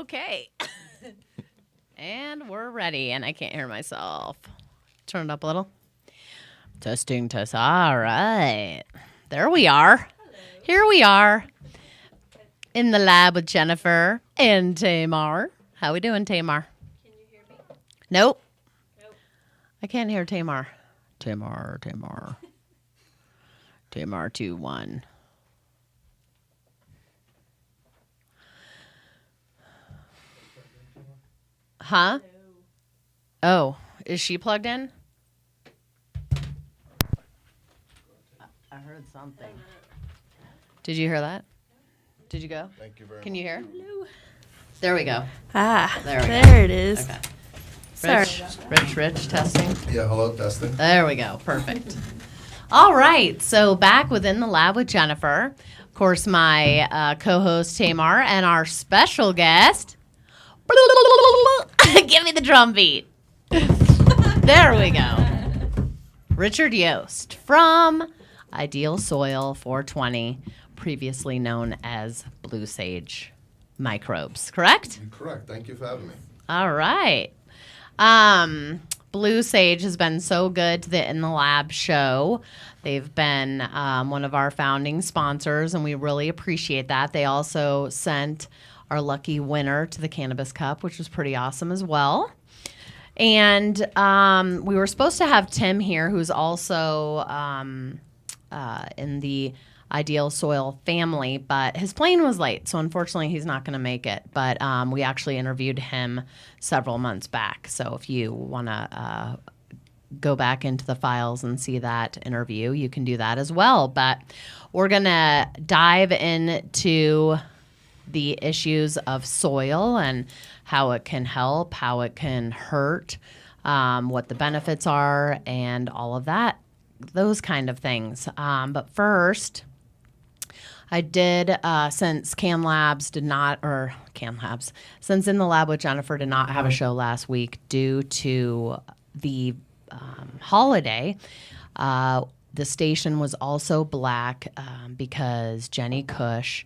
Okay. And we're ready. And I can't hear myself. Turn it up a little. Testing, test. All right. There we are. Hello. Here we are in the lab with Jennifer and Tamar. How we doing, Tamar? Can you hear me? Nope. Nope. I can't hear Tamar. Tamar. Tamar 2-1. Huh? No. Oh, is she plugged in? I heard something. Did you hear that? Did you go? Thank you very much. Can you hear? Hello. There we go. There we go. it is. Okay. Sorry. Rich, testing. Yeah, hello, testing. There we go. Perfect. All right. So back within the lab with Jennifer. Of course, my co-host Tamar and our special guest. Give me the drum beat. There we go. Richard Yost from Ideal Soil 420, previously known as Blue Sage Microbes, correct? Correct. Thank you for having me. All right. Blue Sage has been so good to the In the Lab show. They've been one of our founding sponsors, and we really appreciate that. They also sent our lucky winner to the Cannabis Cup, which was pretty awesome as well. And we were supposed to have Tim here, who's also in the Ideal Soil family, but his plane was late, so unfortunately he's not going to make it. But we actually interviewed him several months back. So if you want to go back into the files and see that interview, you can do that as well. But we're going to dive into the issues of soil and how it can help, how it can hurt, what the benefits are, and all of that, those kind of things. But first, I did, since since In the Lab with Jennifer did not have a show last week due to the holiday, the station was also black because Jenny Cush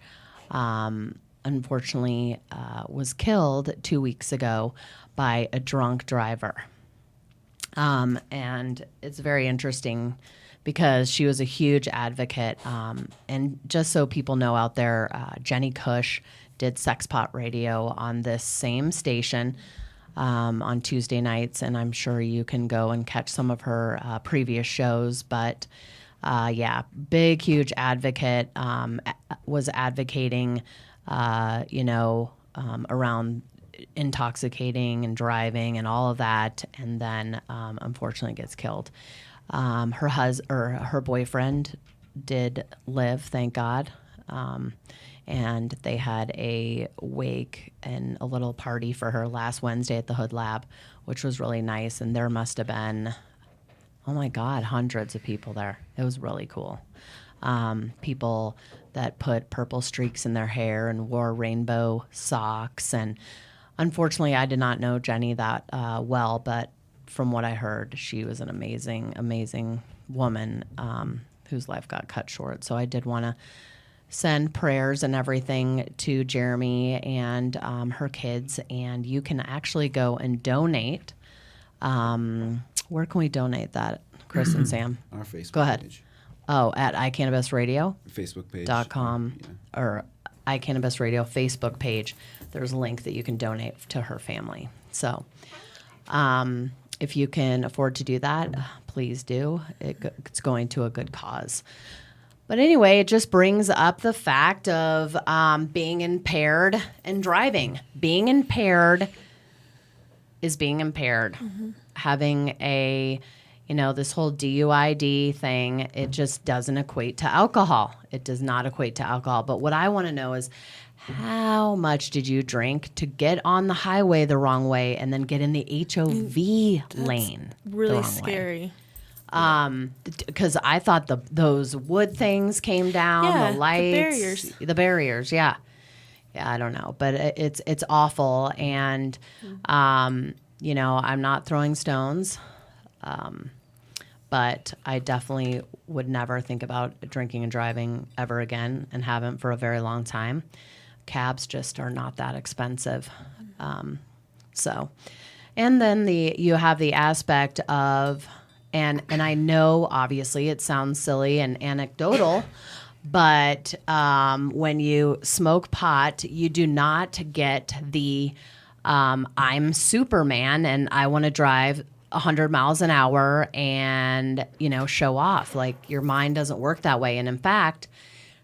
unfortunately was killed 2 weeks ago by a drunk driver. And it's very interesting because she was a huge advocate. And just so people know out there, Jenny Cush did Sex Pot Radio on this same station on Tuesday nights, and I'm sure you can go and catch some of her previous shows. But yeah, big, huge advocate, was advocating around intoxicating and driving and all of that, and then unfortunately gets killed. Her boyfriend did live, thank God, and they had a wake and a little party for her last Wednesday at the Hood Lab, which was really nice. And there must have been, oh my God, hundreds of people there. It was really cool. People that put purple streaks in their hair and wore rainbow socks. And unfortunately, I did not know Jenny that well, but from what I heard, she was an amazing, amazing woman whose life got cut short. So I did want to send prayers and everything to Jeremy and her kids. And you can actually go and donate. Where can we donate that, Chris and Sam? Our Facebook Go ahead. page. Oh, at iCannabisRadio.com Facebook page. Or iCannabis Radio Facebook page. There's a link that you can donate to her family. So if you can afford to do that, please do. It's going to a good cause. But anyway, it just brings up the fact of being impaired and driving. Being impaired is being impaired. Mm-hmm. Having this whole DUID thing, it just doesn't equate to alcohol. It does not equate to alcohol. But what I want to know is, how much did you drink to get on the highway the wrong way and then get in the HOV lane? Really scary. Because I thought those wood things came down, the lights, the barriers. Yeah, I don't know, but it's awful, and I'm not throwing stones, but I definitely would never think about drinking and driving ever again, and haven't for a very long time. cabs just are not that expensive. So, and then you have the aspect of, and I know obviously it sounds silly and anecdotal, but when you smoke pot, you do not get the I'm Superman and I want to drive 100 miles an hour and, show off. Like, your mind doesn't work that way. And in fact,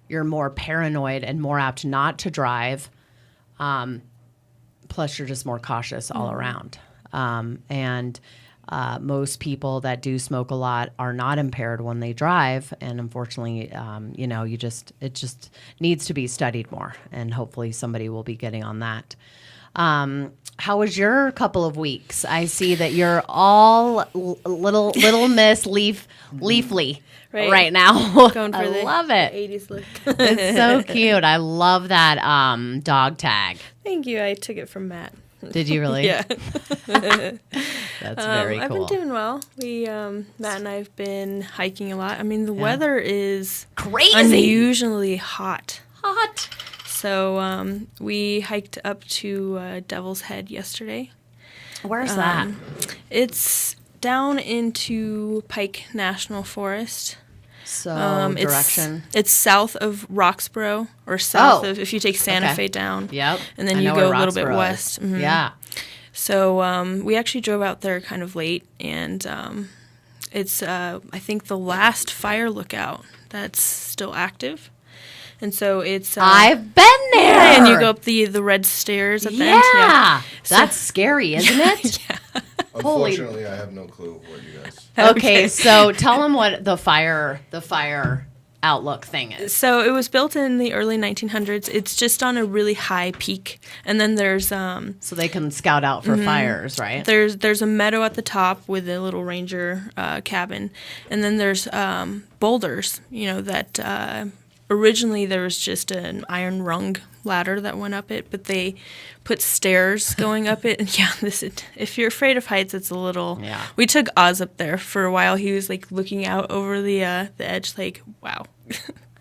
you're more paranoid and more apt not to drive. Plus, you're just more cautious all around. And most people that do smoke a lot are not impaired when they drive. And unfortunately, it just needs to be studied more. And hopefully somebody will be getting on that. How was your couple of weeks? I see that you're all little Miss Leafly right now. Going for I love it. 80s look. It's so cute. I love that dog tag. Thank you. I took it from Matt. Did you really? Yeah. That's very cool. I've been doing well. Matt and I have been hiking a lot. I mean, the weather is crazy, unusually hot. Hot. So we hiked up to Devil's Head yesterday. Where's that? It's down into Pike National Forest. So direction? It's south of Roxborough, or south of, if you take Santa Fe down. Yep. And then you go a little bit west. Mm-hmm. Yeah. So we actually drove out there kind of late, and it's, I think, the last fire lookout that's still active. And so it's... I've been there! Yeah, and you go up the red stairs at the end. Yeah. That's scary, isn't it? Yeah. Unfortunately, I have no clue what you guys... Okay, so tell them what the fire outlook thing is. So it was built in the early 1900s. It's just on a really high peak. And then there's... so they can scout out for fires, right? There's a meadow at the top with a little ranger cabin. And then there's boulders, that... Originally, there was just an iron rung ladder that went up it, but they put stairs going up it. And if you're afraid of heights, it's a little... Yeah. We took Oz up there for a while. He was, looking out over the edge, wow.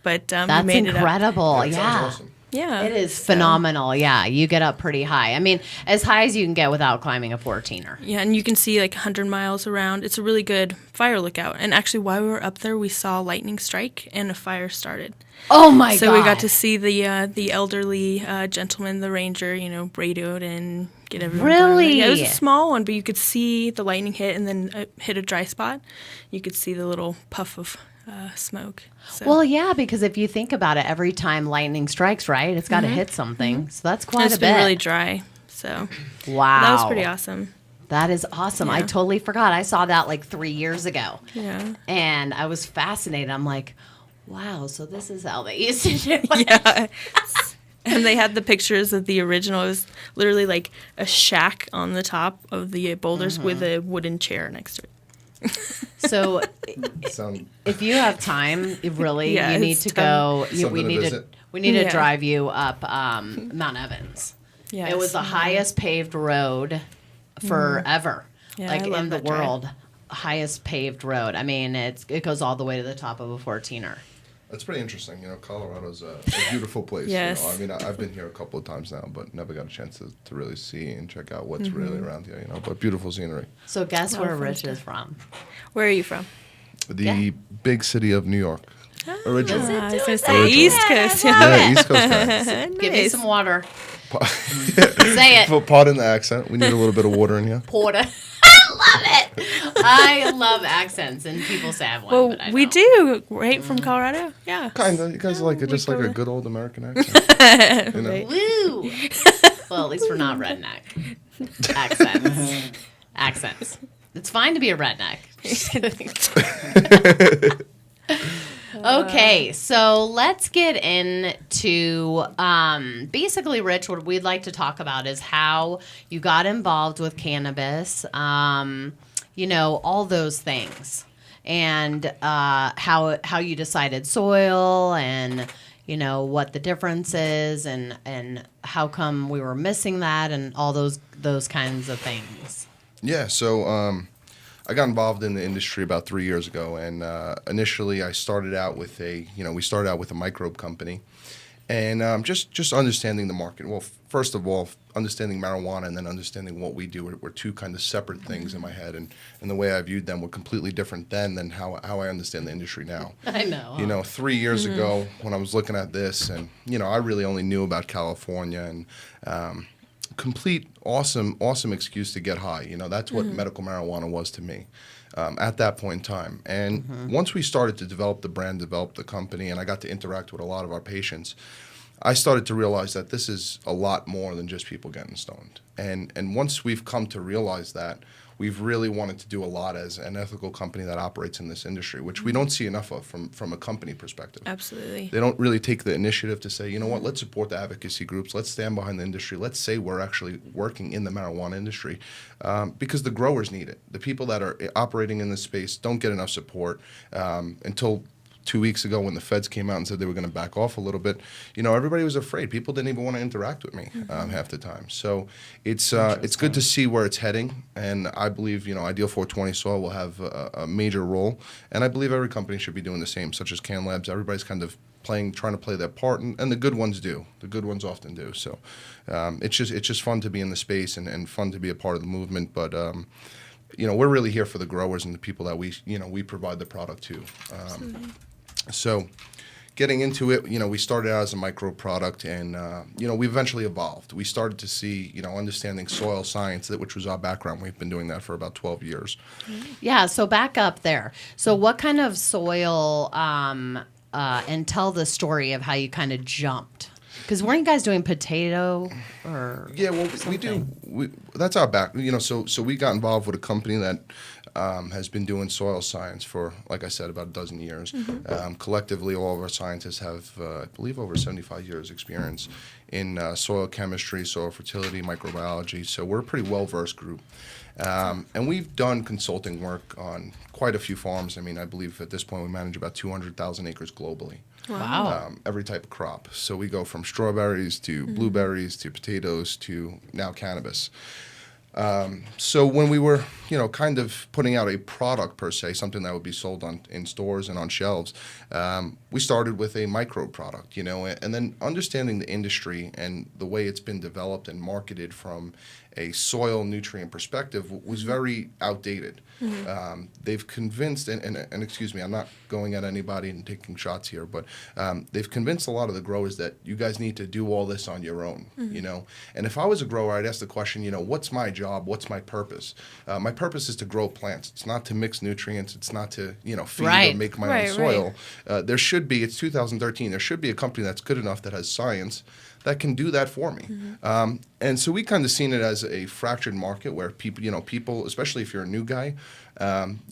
But that's he made it up. incredible. That sounds awesome. Yeah. It is phenomenal. Yeah, you get up pretty high. I mean, as high as you can get without climbing a 14er. Yeah, and you can see 100 miles around. It's a really good fire lookout. And actually, while we were up there, we saw lightning strike and a fire started. Oh my god! So we got to see the elderly gentleman, the ranger, radioed and get everyone. Really? Yeah, it was a small one, but you could see the lightning hit and then hit a dry spot. You could see the little puff of smoke. So. Well, yeah, because if you think about it, every time lightning strikes, right, it's got to hit something. So that's quite a bit. It's been really dry. So wow, that was pretty awesome. That is awesome. Yeah. I totally forgot. I saw that 3 years ago. Yeah. And I was fascinated. I'm like, wow, so this is how they used to do it. Yeah. And they had the pictures of the original. It was literally a shack on the top of the boulders with a wooden chair next to it. So if you have time, really, you need to go. We need to drive you up Mount Evans. Yeah, it was the highest paved road forever, in the world. Highest paved road. I mean, it goes all the way to the top of a 14er. That's pretty interesting. Colorado's a beautiful place. Yes. I mean, I've been here a couple of times now, but never got a chance to really see and check out what's really around here. But beautiful scenery. So guess where Rich is from? Where are you from? The big city of New York. Originally. I was going to say East Coast. Yeah, East Coast guy. Nice. Give me some water. Say it. Pardon the accent. We need a little bit of water in here. Porter. I love it. I love accents, and people say I have one. Well, but I we don't. do, right? From Colorado? Yeah. Kind of. You guys like it just like a good old American accent. Right. Woo. Well, at least we're not redneck. Accents. It's fine to be a redneck. Okay, so let's get into basically, Rich, what we'd like to talk about is how you got involved with cannabis, all those things, and how you decided soil and what the difference is and how come we were missing that and all those kinds of things. Yeah, so I got involved in the industry about 3 years ago, and initially I started out with we started out with a microbe company, And just understanding the market. Well, first of all, understanding marijuana and then understanding what we do were two kind of separate things in my head, and the way I viewed them were completely different then than how I understand the industry now. I know. You know, 3 years ago when I was looking at this, and I really only knew about California and complete awesome excuse to get high. That's what medical marijuana was to me. At that point in time. And once we started to develop the brand, develop the company, and I got to interact with a lot of our patients, I started to realize that this is a lot more than just people getting stoned. And once we've come to realize that, we've really wanted to do a lot as an ethical company that operates in this industry, which we don't see enough of from a company perspective. Absolutely. They don't really take the initiative to say, you know what, let's support the advocacy groups, let's stand behind the industry, let's say we're actually working in the marijuana industry, because the growers need it. The people that are operating in this space don't get enough support until 2 weeks ago when the feds came out and said they were going to back off a little bit. Everybody was afraid. People didn't even want to interact with me half the time. So it's good to see where it's heading, and I believe Ideal 420 Soil will have a major role, and I believe every company should be doing the same, such as Can Labs. Everybody's kind of trying to play their part, and the good ones do. The good ones often do. So it's just fun to be in the space and fun to be a part of the movement. But we're really here for the growers and the people that we provide the product to. So getting into it, we started out as a micro product, and we eventually evolved. We started to see, understanding soil science, which was our background. We've been doing that for about 12 years. Yeah, so back up there. So what kind of soil, and tell the story of how you kind of jumped. Because weren't you guys doing potato or Yeah, well, something? we do. That's our back. So we got involved with a company that has been doing soil science for, like I said, about a dozen years. Collectively, all of our scientists have, I believe, over 75 years experience in soil chemistry, soil fertility, microbiology. So we're a pretty well-versed group. And we've done consulting work on quite a few farms. I mean, I believe at this point we manage about 200,000 acres globally. Wow. Every type of crop. So we go from strawberries to blueberries to potatoes to now cannabis. So when we were, kind of putting out a product per se, something that would be sold in stores and on shelves, we started with a micro product, and then understanding the industry and the way it's been developed and marketed from a soil nutrient perspective was very outdated. They've convinced, and excuse me, I'm not going at anybody and taking shots here, but they've convinced a lot of the growers that you guys need to do all this on your own, And if I was a grower, I'd ask the question, what's my job? What's my purpose? My purpose is to grow plants. It's not to mix nutrients. It's not to, feed or make my own soil. There should be, it's 2013, there should be a company that's good enough that has science that can do that for me. And so we kind of seen it as a fractured market where people, especially if you're a new guy,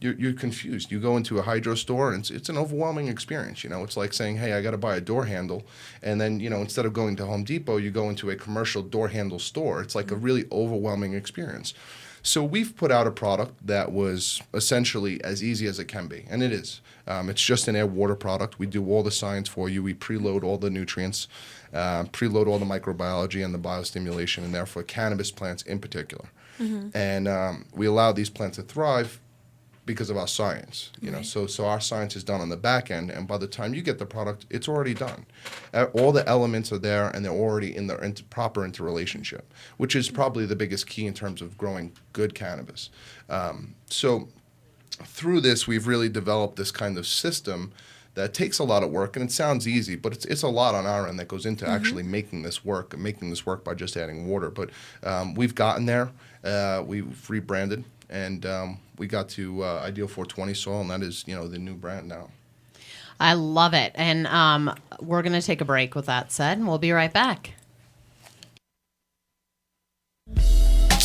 you're confused. You go into a hydro store and it's an overwhelming experience. It's like saying, hey, I got to buy a door handle. And then, instead of going to Home Depot, you go into a commercial door handle store. It's like a really overwhelming experience. So we've put out a product that was essentially as easy as it can be, and it is. It's just an air water product. We do all the science for you. We preload all the nutrients, preload all the microbiology and the biostimulation in there for cannabis plants in particular. And we allow these plants to thrive because of our science, So our science is done on the back end, and by the time you get the product, it's already done. All the elements are there, and they're already in their proper interrelationship, which is probably the biggest key in terms of growing good cannabis. So through this, we've really developed this kind of system that takes a lot of work, and it sounds easy, but it's a lot on our end that goes into actually making this work by just adding water. But we've gotten there. We've rebranded. And we got to Ideal 420 Soil, and that is, the new brand now. I love it. And we're going to take a break with that said, and we'll be right back.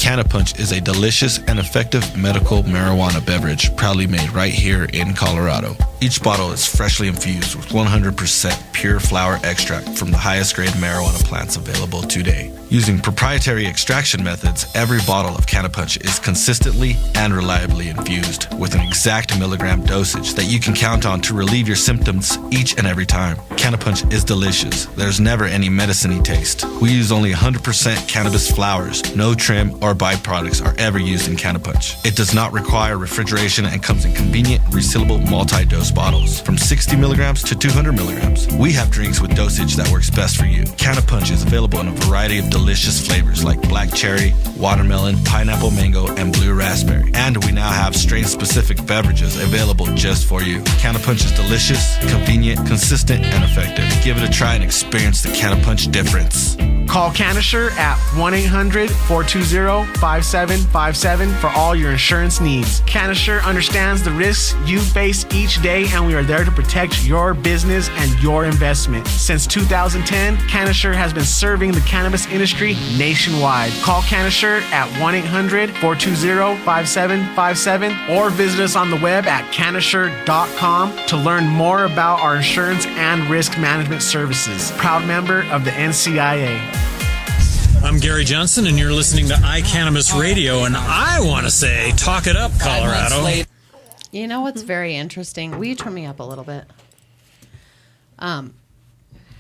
Cannapunch is a delicious and effective medical marijuana beverage proudly made right here in Colorado. Each bottle is freshly infused with 100% pure flower extract from the highest grade marijuana plants available today. Using proprietary extraction methods, every bottle of Cannapunch is consistently and reliably infused with an exact milligram dosage that you can count on to relieve your symptoms each and every time. Cannapunch is delicious. There's never any medicine-y taste. We use only 100% cannabis flowers. No trim or byproducts are ever used in Cannapunch. It does not require refrigeration and comes in convenient, resealable multi-dose bottles, from 60 milligrams to 200 milligrams. We have drinks with dosage that works best for you. Cannapunch is available in a variety of delicious flavors like black cherry, watermelon, pineapple mango, and blue raspberry. And we now have strain-specific beverages available just for you. Cannapunch is delicious, convenient, consistent, and effective. Give it a try and experience the Cannapunch difference. Call Canisher at 1-800-420-5757 for all your insurance needs. Canisher understands the risks you face each day, and we are there to protect your business and your investment. Since 2010, Canisher has been serving the cannabis industry nationwide. Call Canisher at 1-800-420-5757 or visit us on the web at canisher.com to learn more about our insurance and risk management services. Proud member of the NCIA. I'm Gary Johnson, and you're listening to iCannabis Radio, and I want to say, talk it up, Colorado. You know what's very interesting? Will you turn me up a little bit?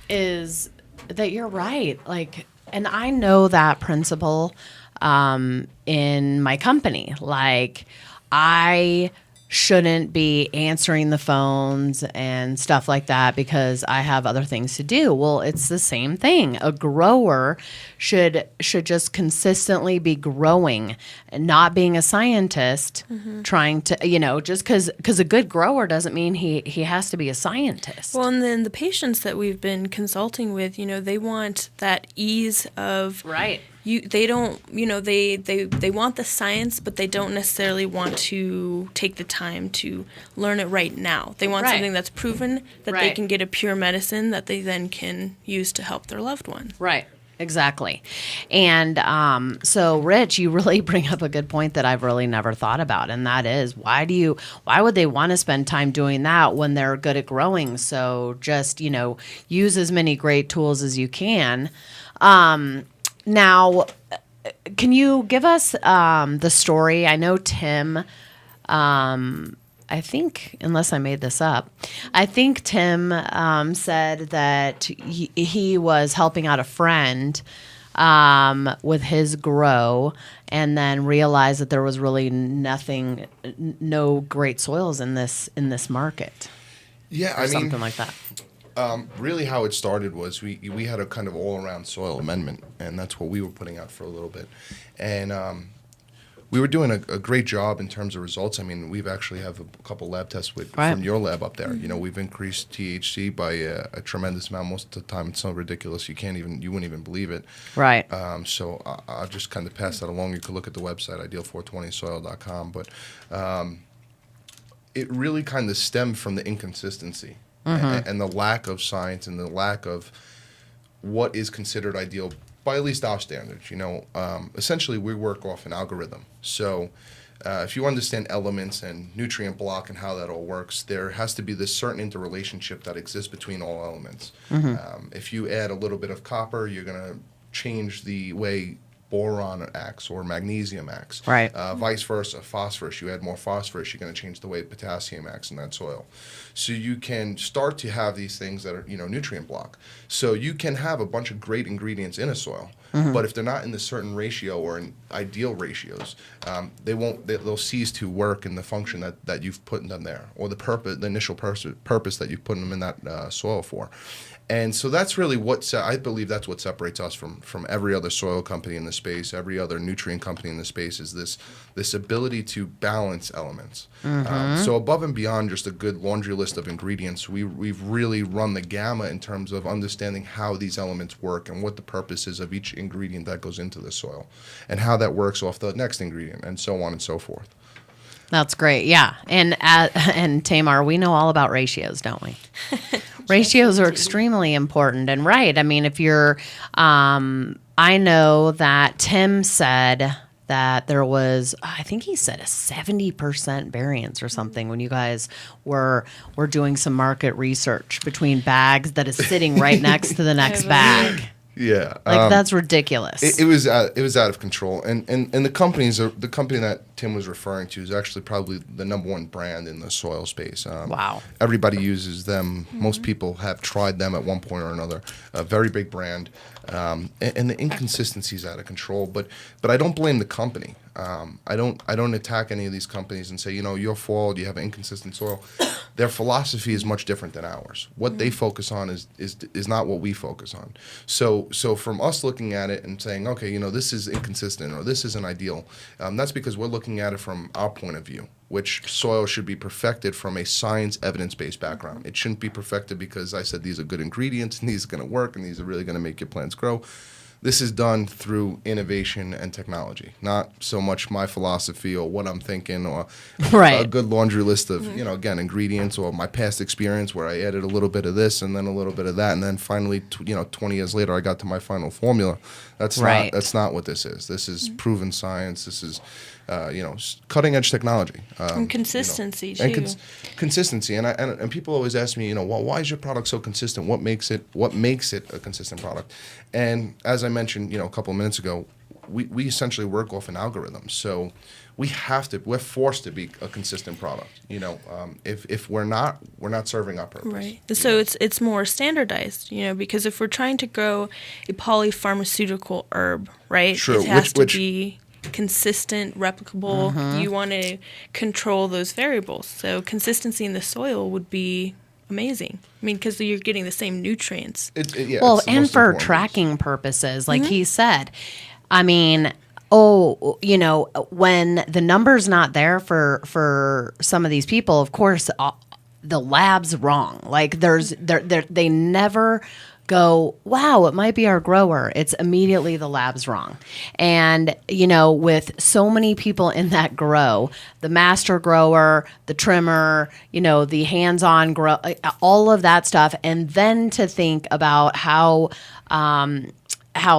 Is that you're right. Like, and I know that principle in my company. Like, I shouldn't be answering the phones and stuff like that because I have other things to do. Well, it's the same thing. A grower should just consistently be growing and not being a scientist trying to, just because a good grower doesn't mean he has to be a scientist. Well, and then the patients that we've been consulting with, they want that ease of Right. They don't, they want the science, but they don't necessarily want to take the time to learn it right now. They want Right. something that's proven that they Right. can get a pure medicine that they then can use to help their loved one. Right. Exactly. And so, Rich, you really bring up a good point that I've really never thought about, and that is why would they want to spend time doing that when they're good at growing? So just, use as many great tools as you can. Now, can you give us the story? I know Tim, I think, unless I made this up, I think Tim said that he was helping out a friend with his grow and then realized that there was really no great soils in this market. Yeah, Or something like that. Really how it started was we had a kind of all-around soil amendment, and that's what we were putting out for a little bit. And we were doing a great job in terms of results. I mean, we've actually have a couple lab tests from your lab up there. We've increased THC by a tremendous amount. Most of the time it's so ridiculous you wouldn't even believe it. Right. So I'll just kind of pass that along. You could look at the website, ideal420soil.com. But it really kind of stemmed from the inconsistency. And the lack of science and the lack of what is considered ideal by at least our standards. Essentially we work off an algorithm. So if you understand elements and nutrient block and how that all works, there has to be this certain interrelationship that exists between all elements. If you add a little bit of copper, you're going to change the way boron acts or magnesium acts. Right. Vice versa, phosphorus. You add more phosphorus, you're going to change the way potassium acts in that soil. So you can start to have these things that are, nutrient block. So you can have a bunch of great ingredients in a soil, but if they're not in the certain ratio or in ideal ratios, they'll cease to work in the function that you've put them there, or the initial purpose that you've put them in that soil for. And so that's really I believe that's what separates us from every other soil company in the space, every other nutrient company in the space, is this ability to balance elements. So above and beyond just a good laundry list of ingredients, we've really run the gamut in terms of understanding how these elements work and what the purpose is of each ingredient that goes into the soil and how that works off the next ingredient and so on and so forth. That's great. Yeah. And Tamar, we know all about ratios, don't we? Ratios are extremely important. And right, I mean, if you're, I know that Tim said that there was, I think he said a 70% variance or something when you guys were doing some market research between bags that is sitting right next to the next bag. Yeah, that's ridiculous. It was out of control, and the company that Tim was referring to is actually probably the number one brand in the soil space. Wow! Everybody uses them. Most people have tried them at one point or another. A very big brand, and the inconsistency is out of control. But I don't blame the company. I don't attack any of these companies and say, your fault, you have inconsistent soil. Their philosophy is much different than ours. What they focus on is not what we focus on. So from us looking at it and saying, okay, this is inconsistent or this isn't ideal, that's because we're looking at it from our point of view, which soil should be perfected from a science evidence-based background. It shouldn't be perfected because I said these are good ingredients and these are going to work and these are really going to make your plants grow. This is done through innovation and technology, not so much my philosophy or what I'm thinking or a good laundry list of, again, ingredients or my past experience where I added a little bit of this and then a little bit of that. And then finally, 20 years later, I got to my final formula. That's not what this is. This is proven science. This is, cutting edge technology. And consistency, too. And consistency. And people always ask me, well, why is your product so consistent? What makes it a consistent product? And as I mentioned, a couple of minutes ago, we essentially work off an algorithm. So we're forced to be a consistent product. If we're not serving our purpose. Right. So it's more standardized, because if we're trying to grow a polypharmaceutical herb, right? True. It has to be consistent, replicable. You want to control those variables. So consistency in the soil would be amazing. I mean, because you're getting the same nutrients. And for tracking purposes, like he said, I mean, when the number's not there for some of these people, of course, the lab's wrong. Like they never go, wow, it might be our grower. It's immediately the lab's wrong. And, with so many people in that grow, the master grower, the trimmer, the hands-on grow, all of that stuff. And then to think about how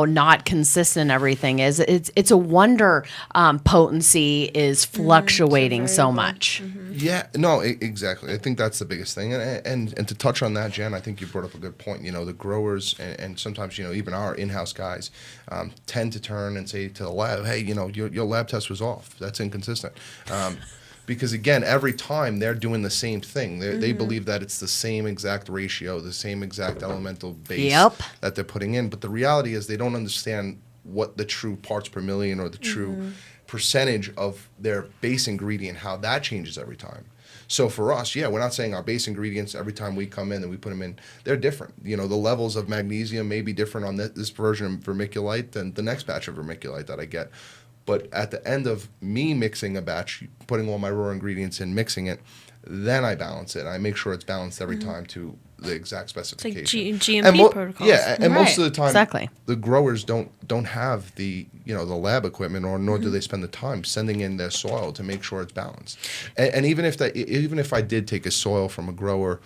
not consistent everything is. It's a wonder potency is fluctuating so much. Yeah, no, exactly. I think that's the biggest thing. And to touch on that, Jen, I think you brought up a good point. The growers and sometimes, even our in-house guys tend to turn and say to the lab, hey, your lab test was off. That's inconsistent. Because, again, every time they're doing the same thing. They believe that it's the same exact ratio, the same exact elemental base that they're putting in. But the reality is they don't understand what the true parts per million or the true percentage of their base ingredient, how that changes every time. So for us, we're not saying our base ingredients every time we come in and we put them in, they're different. The levels of magnesium may be different on this version of vermiculite than the next batch of vermiculite that I get. But at the end of me mixing a batch, putting all my raw ingredients in, mixing it, then I balance it. I make sure it's balanced every time to the exact specification. It's like GMP protocols. Yeah, and most of the time, exactly. The growers don't have the the lab equipment, or nor do they spend the time sending in their soil to make sure it's balanced. And even if I did take a soil from a grower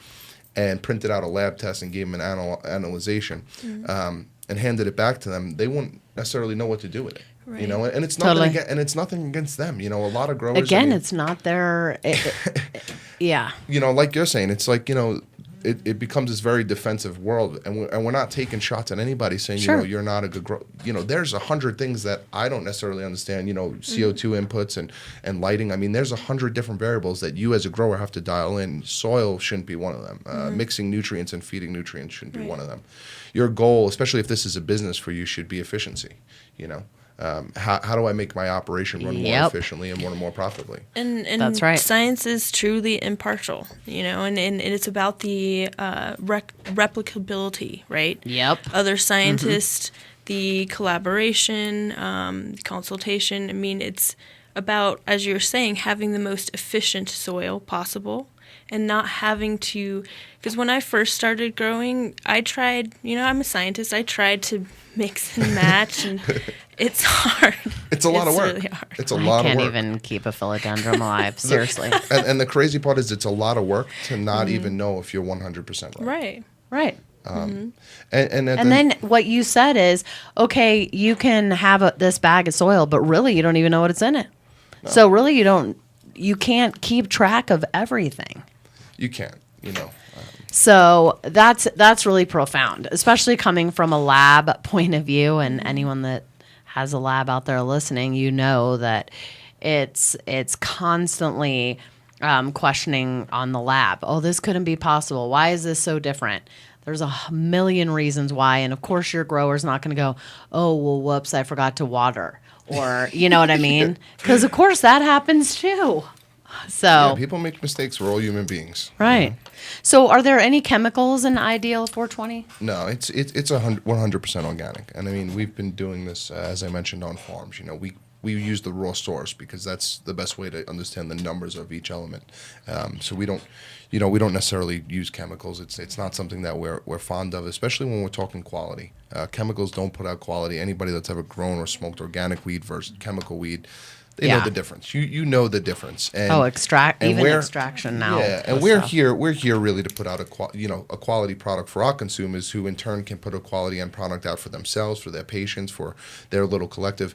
and printed out a lab test and gave them an analyzation and handed it back to them, they wouldn't necessarily know what to do with it. Right. And it's nothing it's nothing against them. A lot of growers. Again, it's not their. Yeah. Like you're saying, it's like it becomes this very defensive world, and we're not taking shots at anybody saying you're not a good grower. There's 100 things that I don't necessarily understand. CO2 inputs and lighting. I mean, there's 100 different variables that you as a grower have to dial in. Soil shouldn't be one of them. Mixing nutrients and feeding nutrients shouldn't be one of them. Your goal, especially if this is a business for you, should be efficiency. How do I make my operation run more efficiently and more profitably? And that's right. Science is truly impartial, and it's about the replicability, right? Yep. Other scientists, the collaboration, consultation. I mean, it's about, as you're saying, having the most efficient soil possible and not having to, because when I first started growing, I tried, I'm a scientist, I tried to mix and match, and it's hard. It's a lot of work. Really hard. It's a lot of work. I can't even keep a philodendron alive, seriously. And the crazy part is it's a lot of work to not even know if you're 100% right. Right. And then what you said is, okay, you can have this bag of soil, but really you don't even know what's in it. No. So really you can't keep track of everything. You can't, So that's really profound, especially coming from a lab point of view. And anyone that has a lab out there listening, that it's questioning on the lab. Oh, this couldn't be possible. Why is this so different? There's a million reasons why. And of course, your grower's not going to go, oh, well, whoops, I forgot to water. Or, you know what I mean? Because, of course, that happens too. So, Yeah, people make mistakes. We're all human beings. right. So, are there any chemicals in Ideal 420? No, it's 100% organic. And I mean, we've been doing this, as I mentioned, on farms. You know, we use the raw source because that's the best way to understand the numbers of each element. So we don't necessarily use chemicals. It's not something that we're fond of, especially when we're talking quality. Chemicals don't put out quality. Anybody that's ever grown or smoked organic weed versus chemical weed, they know the difference. You know the difference. And, extraction now. Yeah, and we're here really to put out a quality product for our consumers, who in turn can put a quality end product out for themselves, for their patients, for their little collective.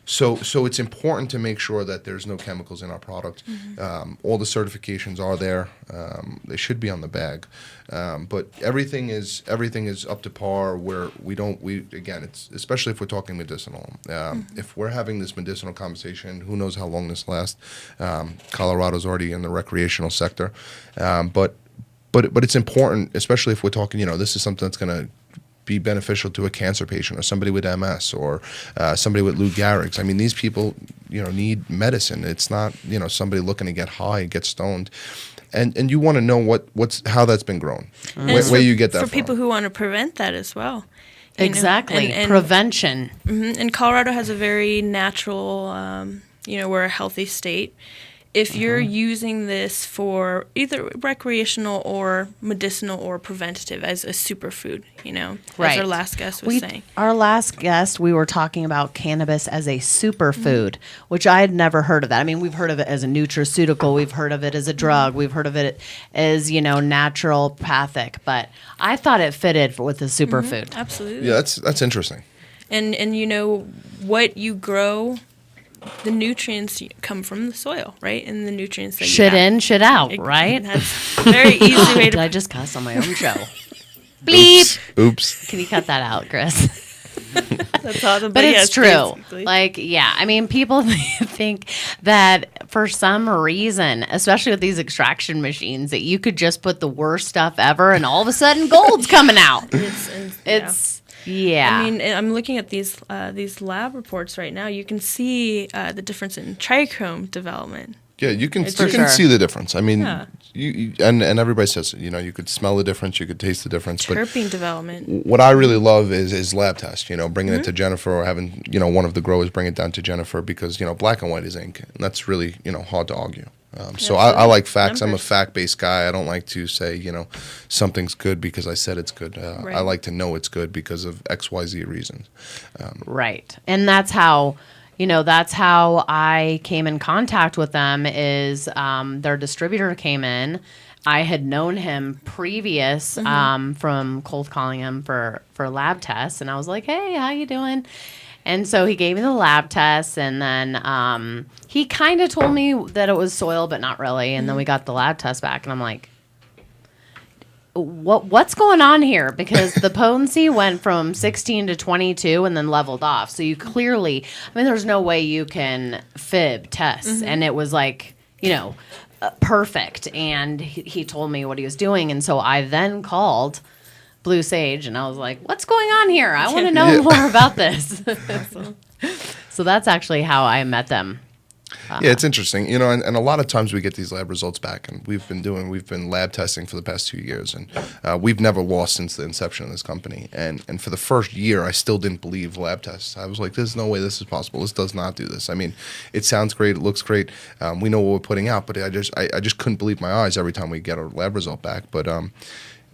So it's important to make sure that there's no chemicals in our product. All the certifications are there. They should be on the bag. But everything is up to par. Where it's especially if we're talking medicinal. If we're having this medicinal conversation, who knows how long this lasts? Colorado's already in the recreational sector, but it's important, especially if we're talking. This is something that's going to be beneficial to a cancer patient or somebody with MS or somebody with Lou Gehrig's. I mean, these people, need medicine. It's not, somebody looking to get high, get stoned. And you want to know how that's been grown, where you get that from. For people who want to prevent that as well. Exactly. Prevention. And Colorado has a very natural, we're a healthy state. If you're using this for either recreational or medicinal or preventative as a superfood, as our last guest was saying. Our last guest, we were talking about cannabis as a superfood, which I had never heard of that. I mean, we've heard of it as a nutraceutical. We've heard of it as a drug. We've heard of it as, naturopathic. But I thought it fitted with a superfood. Absolutely. Yeah, that's interesting. And what you grow, the nutrients come from the soil, right? And the nutrients that shit in, shit out, right? That's a very easy way to. Did I just cuss on my own show? Bleep. Oops. Can you cut that out, Chris? That's all the. But it's true. Basically. I mean, people think that for some reason, especially with these extraction machines, that you could just put the worst stuff ever, and all of a sudden, gold's coming out. It's. Yeah. I mean, I'm looking at these lab reports right now. You can see the difference in trichome development. Yeah, you can see the difference. I mean, you and everybody says it. You could smell the difference, you could taste the difference. Terpene development. What I really love is lab tests. Bringing it to Genifer, or having one of the growers bring it down to Genifer, because black and white is ink, and that's really hard to argue. So I like facts. I'm a fact-based guy. I don't like to say, something's good because I said it's good. Right. I like to know it's good because of X, Y, Z reasons. Right. And that's how I came in contact with them is their distributor came in. I had known him previous from cold calling him for lab tests. And I was like, hey, how you doing? And so he gave me the lab tests, and then he kind of told me that it was soil, but not really. And then we got the lab test back, and I'm like, what's going on here? Because the potency went from 16 to 22 and then leveled off. So you clearly, there's no way you can fib tests. And it was like, perfect. And he told me what he was doing. And so I then called Blue Sage, and I was like, what's going on here? I want to know more about this. So that's actually how I met them. Yeah, it's interesting, and a lot of times we get these lab results back, and we've been lab testing for the past 2 years, and we've never lost since the inception of this company. And for the first year, I still didn't believe lab tests. I was like, there's no way this is possible. This does not do this. I mean, it sounds great, it looks great. We know what we're putting out, but I just couldn't believe my eyes every time we get a lab result back. But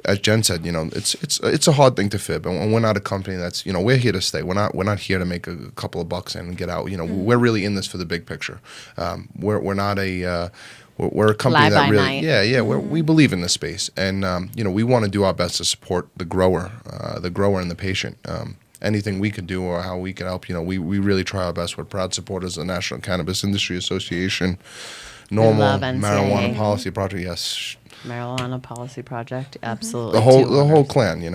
as Jen said, it's a hard thing to fib, and we're not a company that's, we're here to stay. We're not here to make a couple of bucks and get out. We're really in this for the big picture. We're not we're a company that really, we believe in this space, and we want to do our best to support the grower and the patient. Anything we can do or how we can help, we really try our best. We're proud supporters of the National Cannabis Industry Association, Normal Marijuana Policy Project. Yes. Marijuana Policy Project, absolutely. The whole clan, you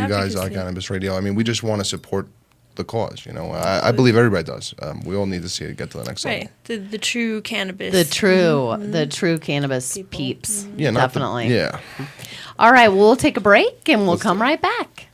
guys, our Cannabis Radio. I mean, we just want to support the cause. You know, I believe everybody does. We all need to see it get to the next level. Right. The true cannabis. The true cannabis peeps. Yeah, not the- Definitely. yeah. All right, we'll take a break and we'll come right back.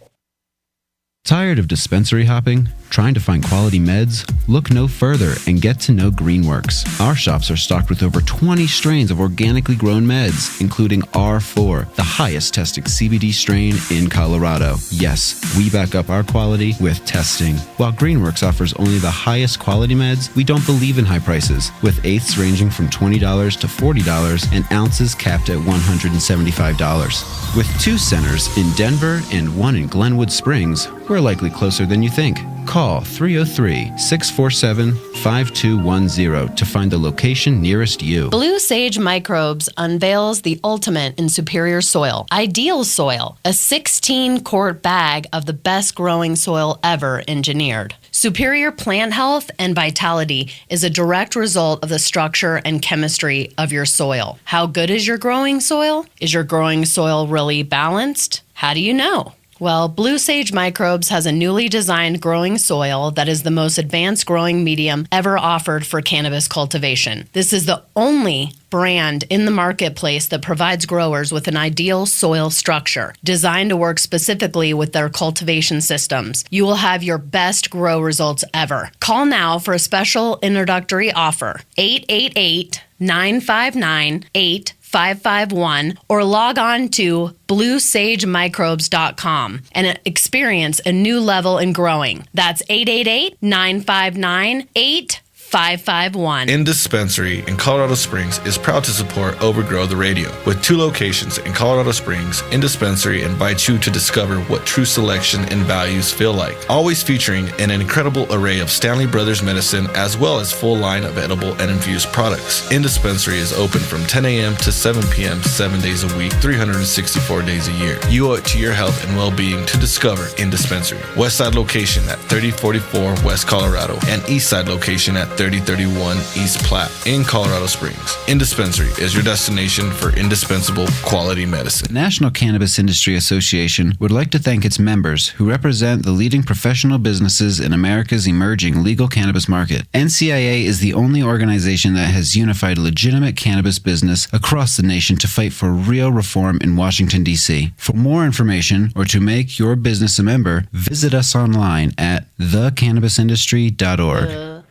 Tired of dispensary hopping? Trying to find quality meds? Look no further and get to know Greenworks. Our shops are stocked with over 20 strains of organically grown meds, including R4, the highest tested CBD strain in Colorado. Yes, we back up our quality with testing. While Greenworks offers only the highest quality meds, we don't believe in high prices, with eighths ranging from $20 to $40 and ounces capped at $175. With 2 centers in Denver and 1 in Glenwood Springs, we're likely closer than you think. Call 303-647-5210 to find the location nearest you. Blue Sage Microbes unveils the ultimate in superior soil, Ideal Soil, a 16-quart bag of the best growing soil ever engineered. Superior plant health and vitality is a direct result of the structure and chemistry of your soil. How good is your growing soil? Is your growing soil really balanced? How do you know? Well, Blue Sage Microbes has a newly designed growing soil that is the most advanced growing medium ever offered for cannabis cultivation. This is the only brand in the marketplace that provides growers with an ideal soil structure designed to work specifically with their cultivation systems. You will have your best grow results ever. Call now for a special introductory offer, 888-959-8551, or log on to bluesagemicrobes.com and experience a new level in growing. That's 888-959-8551. Indispensary in Colorado Springs is proud to support Overgrow the Radio. With 2 locations in Colorado Springs, Indispensary invites you to discover what true selection and values feel like. Always featuring an incredible array of Stanley Brothers medicine as well as full line of edible and infused products. Indispensary is open from 10 a.m. to 7 p.m. 7 days a week, 364 days a year. You owe it to your health and well-being to discover Indispensary. Westside location at 3044 West Colorado and Eastside location at 3031 East Platte in Colorado Springs. Indispensary is your destination for indispensable quality medicine. The National Cannabis Industry Association would like to thank its members who represent the leading professional businesses in America's emerging legal cannabis market. NCIA is the only organization that has unified legitimate cannabis business across the nation to fight for real reform in Washington, D.C. For more information or to make your business a member, visit us online at thecannabisindustry.org.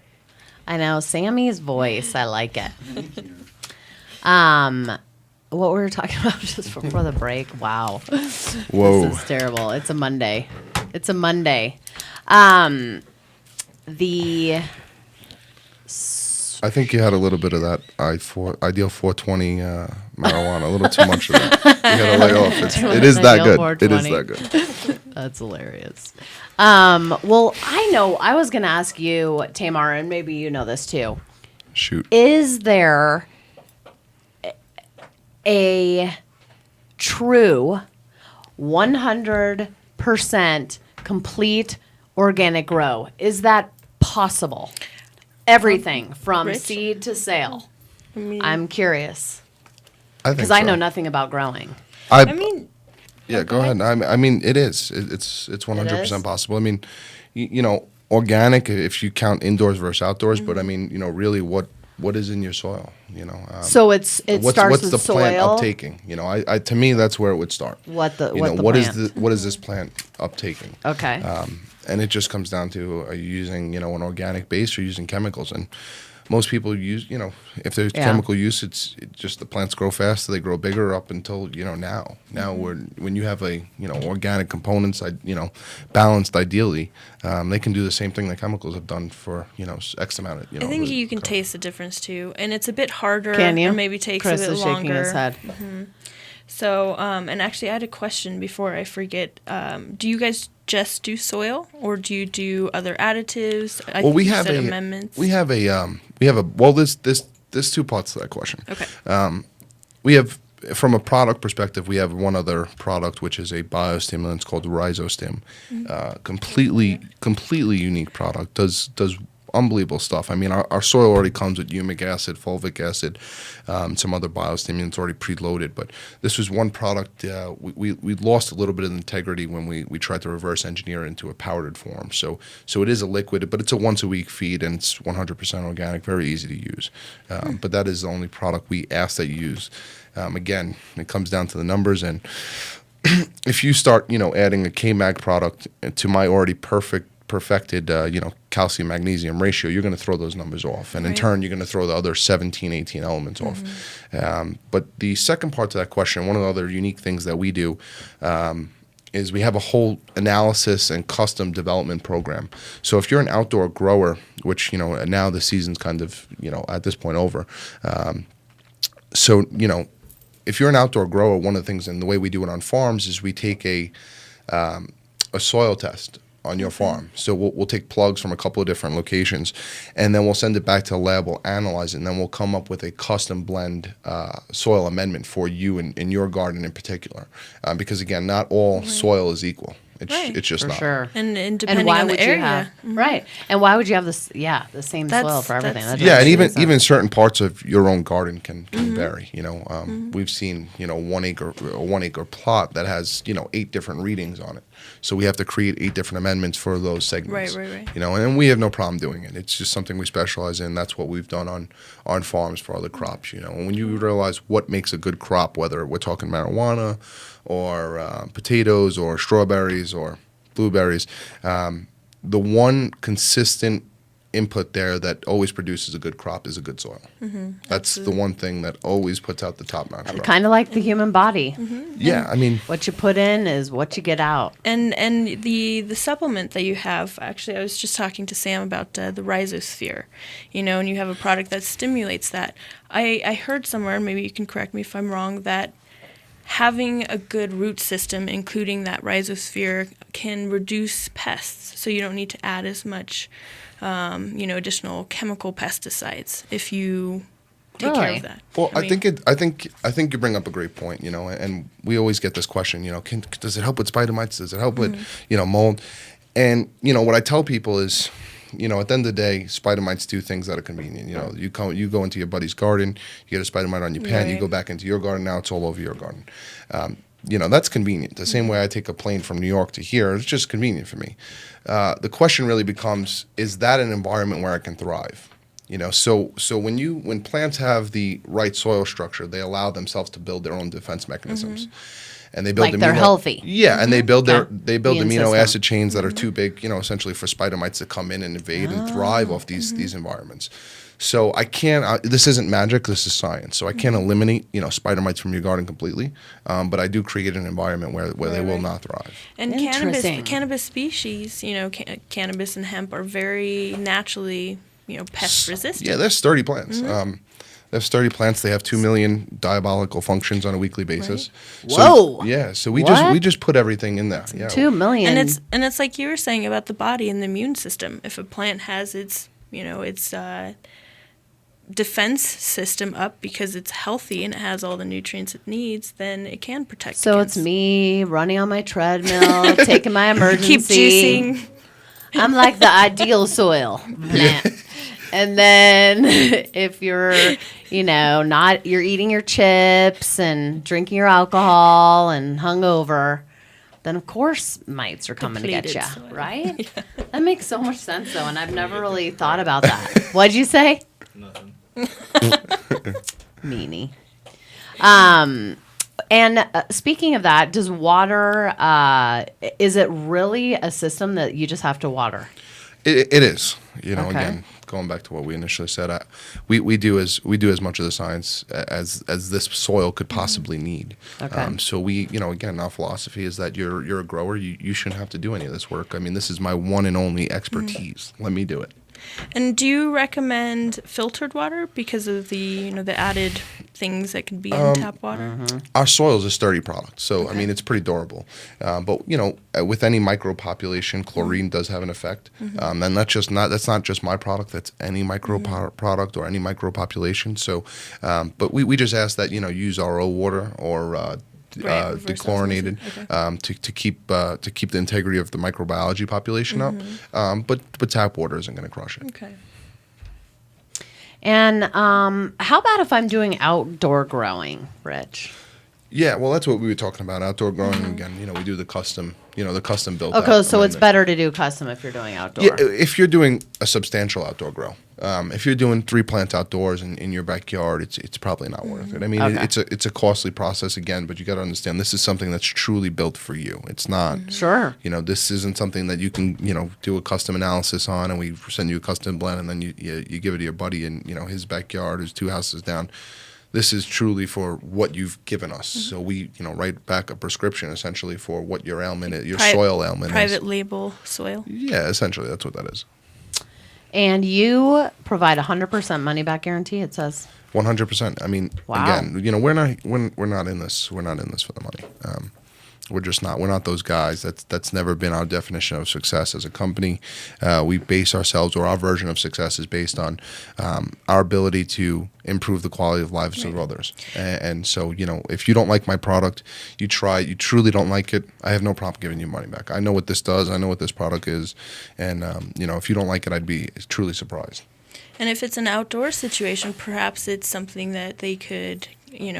I know, Sammy's voice. I like it. What we were talking about just before the break. Wow. Whoa. This is terrible. It's a Monday. I think you had a little bit of that ideal 420 marijuana, a little too much of that. You got to lay off. It is that Ideal good. It is 420. that good. That's hilarious. Well, I know I was going to ask you, Tamar, and maybe you know this too. Shoot. Is there a true 100% complete organic grow? Is that possible? Everything from Rich? seed to sale. I mean, I'm curious I think because I so. know nothing about growing. I mean, Yeah, go ahead. I mean, it is. It's 100% possible. I mean, you know, organic if you count indoors versus outdoors, but I mean, you know, really what is in your soil? You know, So it starts what's with the plant soil. uptaking? You know, I to me that's where it would start. What the you what know the what is plant? what is this plant uptaking? Okay. And it just comes down to are you using, you know, an organic base or using chemicals? And most people use, you know, if there's chemical use, it's just the plants grow faster, they grow bigger up until, you know, now. Now when you have a, you know, organic components, you know, balanced ideally, they can do the same thing that chemicals have done for, you know, X amount of, you know. I think the- you can taste the difference too, and it's a bit harder. Can you? Or maybe takes Chris a bit is longer. shaking his head. So, and actually, I had a question before I forget. Do you guys just do soil, or do you do other additives? I Well, think we you have said a amendments. well, there's 2 parts to that question. Okay. We have, from a product perspective, we have one other product which is a biostimulant. It's called Rhizostim. Completely unique product. Does unbelievable stuff. I mean, our soil already comes with humic acid, fulvic acid, some other biostimulants already preloaded. But this was one product we lost a little bit of integrity when we tried to reverse engineer it into a powdered form. So it is a liquid, but it's a once a week feed, and it's 100% organic, very easy to use. But that is the only product we ask that you use. Again, it comes down to the numbers, and if you start, adding a K-Mag product to my already perfected, calcium magnesium ratio, you're going to throw those numbers off, and in turn, you're going to throw the other 17, 18 elements off. But the second part to that question, one of the other unique things that we do is we have a whole analysis and custom development program. So if you're an outdoor grower, which now the season's kind of at this point over, if you're an outdoor grower, one of the things, and the way we do it on farms, is we take a soil test on your farm. So we'll take plugs from a couple of different locations, and then we'll send it back to the lab, we'll analyze it, and then we'll come up with a custom blend soil amendment for you in your garden in particular. Because again, not all soil is equal. It's just for not. sure. And depending on the area. Right. And why would you have this? Yeah, the same soil for everything. And even certain parts of your own garden can vary. We've seen 1 acre plot that has 8 different readings on it. So we have to create 8 different amendments for those segments. Right. And we have no problem doing it. It's just something we specialize in. That's what we've done on farms for other crops. And when you realize what makes a good crop, whether we're talking marijuana or potatoes or strawberries or blueberries, the one consistent input there that always produces a good crop is a good soil. That's the one thing that always puts out the top-notch crop. Kind of like the human body. Yeah, I mean, what you put in is what you get out. And the supplement that you have, actually, I was just talking to Sam about the rhizosphere, and you have a product that stimulates that. I heard somewhere, maybe you can correct me if I'm wrong, that having a good root system, including that rhizosphere, can reduce pests. So you don't need to add as much, additional chemical pesticides if you take care of that. Well, I think you bring up a great point. And we always get this question. Does it help with spider mites? Does it help with mold? And what I tell people is, at the end of the day, spider mites do things that are convenient. You go into your buddy's garden, you get a spider mite on your pant, you go back into your garden, now it's all over your garden. That's convenient. The same way I take a plane from New York to here, it's just convenient for me. The question really becomes, is that an environment where I can thrive? So when plants have the right soil structure, they allow themselves to build their own defense mechanisms. And they build they're healthy. Yeah, and they build amino system. acid chains that are too big, essentially for spider mites to come in and invade and thrive off these environments. So I can't. This isn't magic. This is science. So I can't eliminate spider mites from your garden completely, but I do create an environment where they will not thrive. And cannabis species, cannabis and hemp are very naturally pest resistant. Yeah, they're sturdy plants. They have sturdy plants. They have 2 million diabolical functions on a weekly basis. Right. Whoa! So we just put everything in there. Yeah. 2 million. And it's like you were saying about the body and the immune system. If a plant has its defense system up because it's healthy and it has all the nutrients it needs, then it can protect. So it's me running on my treadmill, taking my emergency. Keep juicing. I'm like the ideal soil plant. And then if you're, you're eating your chips and drinking your alcohol and hungover, then of course mites are coming to get you, right? Yeah. That makes so much sense, though, and I've never really thought about that. What'd you say? Nothing. Meanie. And speaking of that, does water, is it really a system that you just have to water? It is. Again, going back to what we initially said, we do as much of the science as this soil could possibly need. Okay. So we, again, our philosophy is that you're a grower. You shouldn't have to do any of this work. I mean, this is my one and only expertise. Let me do it. And do you recommend filtered water because of the the added things that can be in tap water? Our soil is a sturdy product, so I mean it's pretty durable. But with any micropopulation, chlorine does have an effect, and that's not just my product. That's any micro product or any micropopulation. So, but we just ask that use RO water or Right, reverse dechlorinated, osmosis. to keep the integrity of the microbiology population up. But tap water isn't going to crush it. Okay. And how about if I'm doing outdoor growing, Rich? Yeah, well, that's what we were talking about. Outdoor growing again. We do the custom built. Okay, out so it's amendment. better to do custom if you're doing outdoor. Yeah, if you're doing a substantial outdoor grow. If you're doing 3 plants outdoors in your backyard, it's probably not worth it. I mean, Okay. it's a costly process again, but you got to understand this is something that's truly built for you. It's not. Sure. This isn't something that you can do a custom analysis on, and we send you a custom blend, and then you give it to your buddy in his backyard, who's 2 houses down. This is truly for what you've given us. So we write back a prescription essentially for what your ailment is, your soil ailment Private is. label soil. Yeah, essentially that's what that is. And you provide 100% money back guarantee, it says. 100%. I mean, Wow. again, we're not in this. We're not in this for the money. We're just not. We're not those guys. That's never been our definition of success as a company. We base ourselves, or our version of success is based on our ability to improve the quality of lives of others. And so, if you don't like my product, you truly don't like it, I have no problem giving you money back. I know what this does. I know what this product is. And, if you don't like it, I'd be truly surprised. And if it's an outdoor situation, perhaps it's something that they could,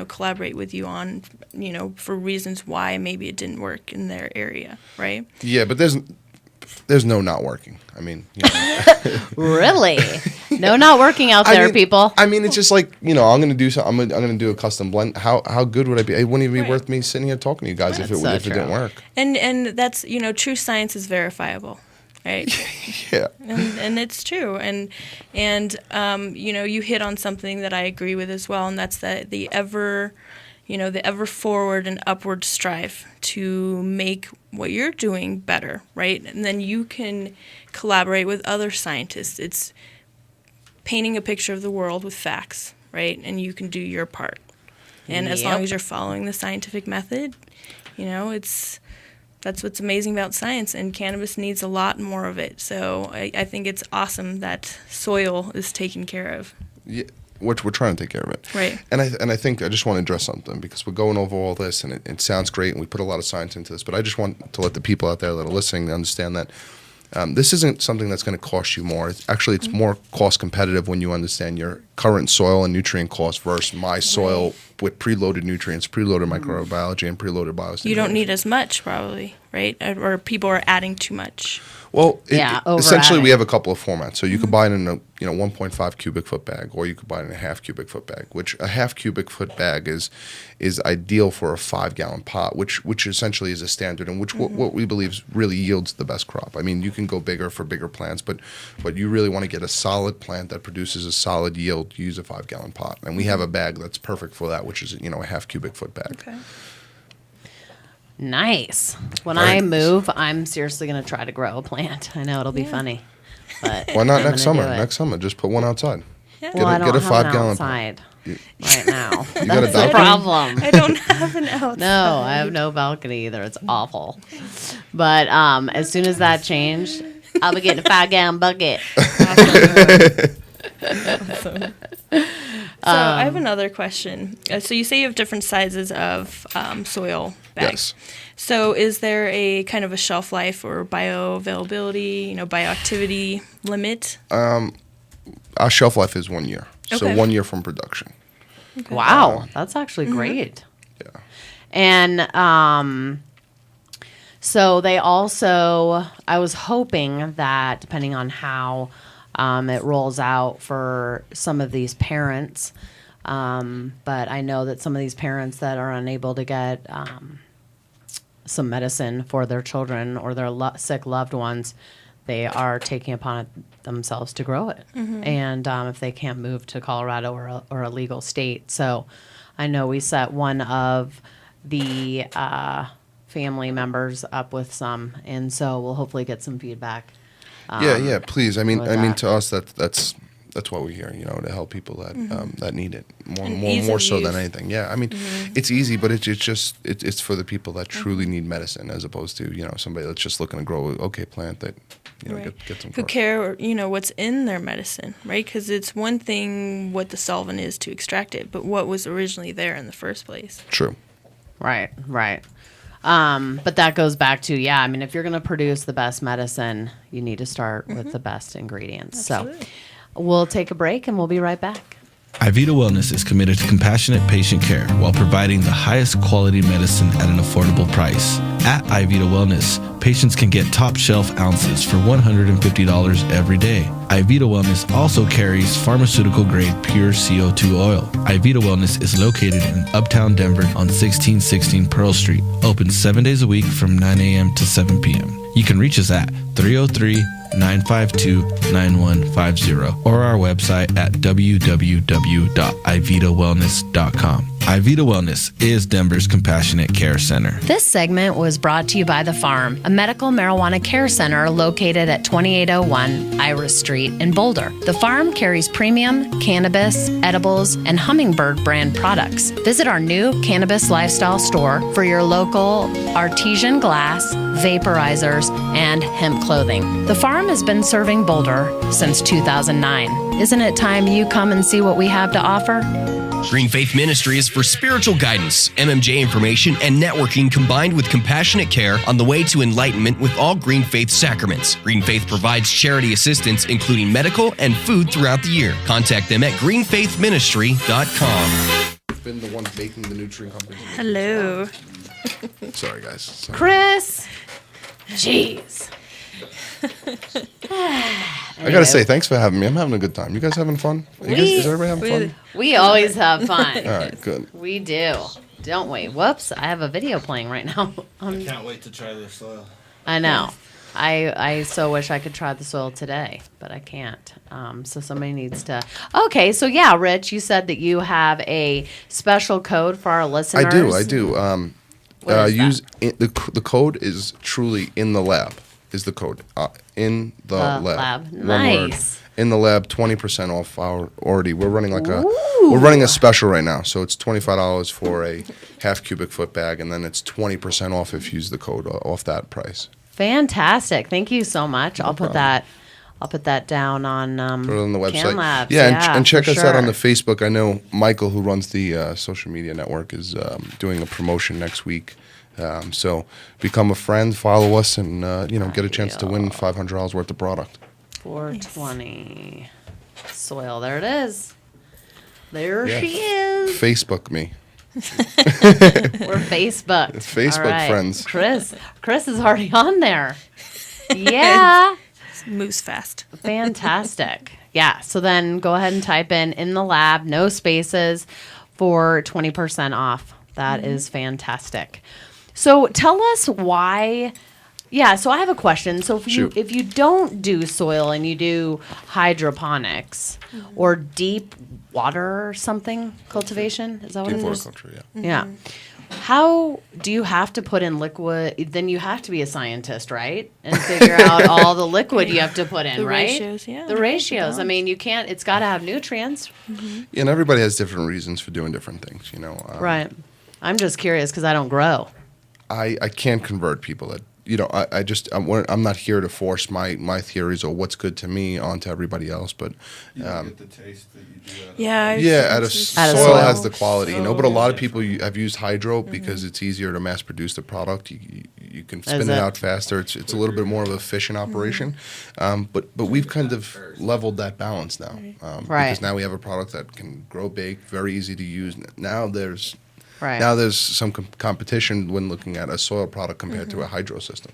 collaborate with you on, for reasons why maybe it didn't work in their area, right? Yeah, but there's no not working. I mean, Really? No, not working out there, people. I mean, it's just like, I'm going to do something. I'm going to do a custom blend. How good would I be? It wouldn't even be worth me sitting here talking to you guys if it didn't work. And that's, true science is verifiable. Right. Yeah. And it's true. And you hit on something that I agree with as well, and that's that the ever forward and upward strive to make what you're doing better, right? And then you can collaborate with other scientists. It's painting a picture of the world with facts, right? And you can do your part. And as long as you're following the scientific method, that's what's amazing about science, and cannabis needs a lot more of it. So I think it's awesome that soil is taken care of. Yeah, we're trying to take care of it. Right. And I think I just want to address something, because we're going over all this, and it sounds great, and we put a lot of science into this, but I just want to let the people out there that are listening understand that this isn't something that's going to cost you more. It's more cost competitive when you understand your current soil and nutrient cost versus my soil with preloaded nutrients, preloaded microbiology, and preloaded biostimulation. You don't need as much, probably, right? Or people are adding too much. Well, essentially, we over-adding. have a couple of formats. So you could buy it in a 1.5 cubic foot bag, or you could buy it in a half cubic foot bag. Which a half cubic foot bag is ideal for a 5-gallon pot, which essentially is a standard, and which what we believe really yields the best crop. I mean, you can go bigger for bigger plants, but you really want to get a solid plant that produces a solid yield. Use a 5-gallon pot, and we have a bag that's perfect for that, which is a half cubic foot bag. Okay. Nice. When Very I nice. move, I'm seriously going to try to grow a plant. I know it'll be funny. But Why not I'm next gonna summer? do it. Next summer, just put one outside. Yeah. Well, I don't get a have an 5-gallon pot. outside right now. You got a That's the balcony? problem. I don't have an outside. No, I have no balcony either. It's awful. But as soon as that changed, I'll be getting a 5-gallon bucket. Awesome. So I have another question. So you say you have different sizes of soil bags. Yes. So is there a kind of a shelf life or bioavailability, bioactivity limit? Our shelf life is 1 year, so Okay. 1 year from production. Wow, that's actually great. Yeah. And so they also, I was hoping that depending on how it rolls out for some of these parents, but I know that some of these parents that are unable to get some medicine for their children or their sick loved ones, they are taking upon it themselves to grow it. And if they can't move to Colorado or a legal state. So I know we set one of the family members up with some, and so we'll hopefully get some feedback. Yeah, please. I mean, with that. to us, that's why we're here. To help people that that need it And ease more of so than use. anything. Yeah, I mean, it's easy, but it's for the people that truly need medicine, as opposed to somebody that's just looking to grow a plant that Right. get some. Who growth. care, what's in their medicine, right? Because it's one thing what the solvent is to extract it, but what was originally there in the first place. True. Right, right. But that goes back to, I mean, if you're going to produce the best medicine, you need to start with the best ingredients. Absolutely. So we'll take a break and we'll be right back. iVita Wellness is committed to compassionate patient care while providing the highest quality medicine at an affordable price. At iVita Wellness, patients can get top shelf ounces for $150 every day. iVita Wellness also carries pharmaceutical grade pure CO2 oil. iVita Wellness is located in Uptown Denver on 1616 Pearl Street, open 7 days a week from 9 a.m. to 7 p.m. You can reach us at 303-952-9150 or our website at www.ivitawellness.com. iVita Wellness is Denver's Compassionate Care Center. This segment was brought to you by The Farm, a medical marijuana care center located at 2801 Iris Street in Boulder. The Farm carries premium cannabis, edibles, and Hummingbird brand products. Visit our new cannabis lifestyle store for your local artesian glass, vaporizers, and hemp clothing. The Farm has been serving Boulder since 2009. Isn't it time you come and see what we have to offer? Green Faith Ministry is for spiritual guidance, MMJ information, and networking combined with compassionate care on the way to enlightenment with all Green Faith sacraments. Green Faith provides charity assistance, including medical and food throughout the year. Contact them at greenfaithministry.com. Been the one making the nutrient companies. Hello. Sorry, guys. Sorry. Chris! Jeez. I gotta say, thanks for having me. I'm having a good time. You guys having fun? Is everybody having fun? We always have fun. All right, good. We do, don't we? Whoops, I have a video playing right now. Can't wait to try their soil. I know. I so wish I could try the soil today, but I can't. So somebody needs to. Okay, so Rich, you said that you have a special code for our listeners. I do. What is the code is truly in the lab. Is the code in the lab? One word. Nice. In the lab, 20% off our already. We're running we're running a special right now, so it's $25 for a half cubic foot bag, and then it's 20% off if you use the code off that price. Fantastic! Thank you so much. I'll put that down on Put it on the website. Can Labs. And check for us out on sure. the Facebook. I know Michael, who runs the social media network, is doing a promotion next week. So become a friend, follow us, and get a chance to win $500 worth of product. 420 soil. There it is. There she is. Facebook me. We're Facebook. It's Facebook friends. Chris is already on there. Yeah. Moves fast. Fantastic. Yeah. So then go ahead and type in the lab, no spaces, for 20% off. That is fantastic. So tell us why. Yeah, so I have a question. So if you don't do soil and you do hydroponics or deep water or something cultivation, is that what Deep it water is? culture, yeah. Yeah. How do you have to put in liquid? Then you have to be a scientist, right? And figure out all the liquid you have to put in, The right? ratios, yeah. The ratios. I mean, you can't. It's got to have nutrients. Yeah, and everybody has different reasons for doing different things, Right. I'm just curious because I don't grow. I can't convert people that I'm not here to force my theories or what's good to me onto everybody else, but get the taste that you do Yeah. soil has the quality, but a lot of people have used hydro because it's easier to mass produce the product. You can spin it out faster. It's a little bit more of an efficient operation, but we've kind of leveled that balance now, because now we have a product that can grow big, very easy to use. Now there's some competition when looking at a soil product compared to a hydro system.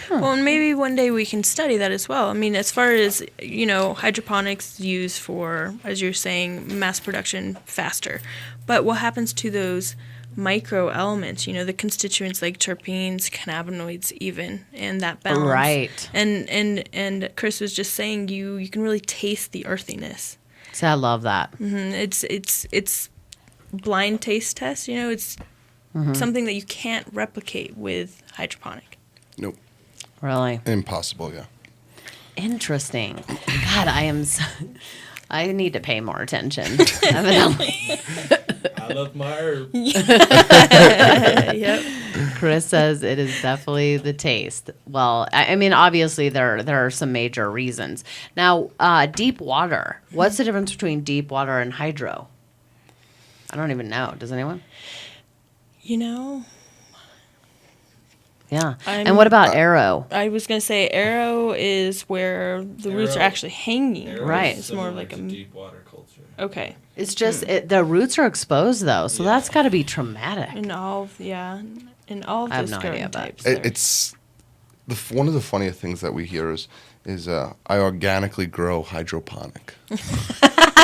Well, and maybe one day we can study that as well. I mean, as far as, hydroponics used for, as you're saying, mass production faster. But what happens to those micro elements, the constituents like terpenes, cannabinoids even, and that balance. Right. And Chris was just saying you can really taste the earthiness. So I love that. It's blind taste test, it's something that you can't replicate with hydroponic. Nope. Really? Impossible, yeah. Interesting. God, I need to pay more attention, evidently. I love my herb. Yep. Chris says it is definitely the taste. Well, I mean, obviously there are some major reasons. Now, deep water. What's the difference between deep water and hydro? I don't even know. Does anyone? You know, Yeah. And what about Arrow? I was gonna say Arrow is where the roots are actually hanging. Right. It's more of like a deep water culture. okay. It's just the roots are exposed though, so that's got to be traumatic. In all of I have the no skirting idea, but types. there. It's one of the funniest things that we hear is I organically grow hydroponic.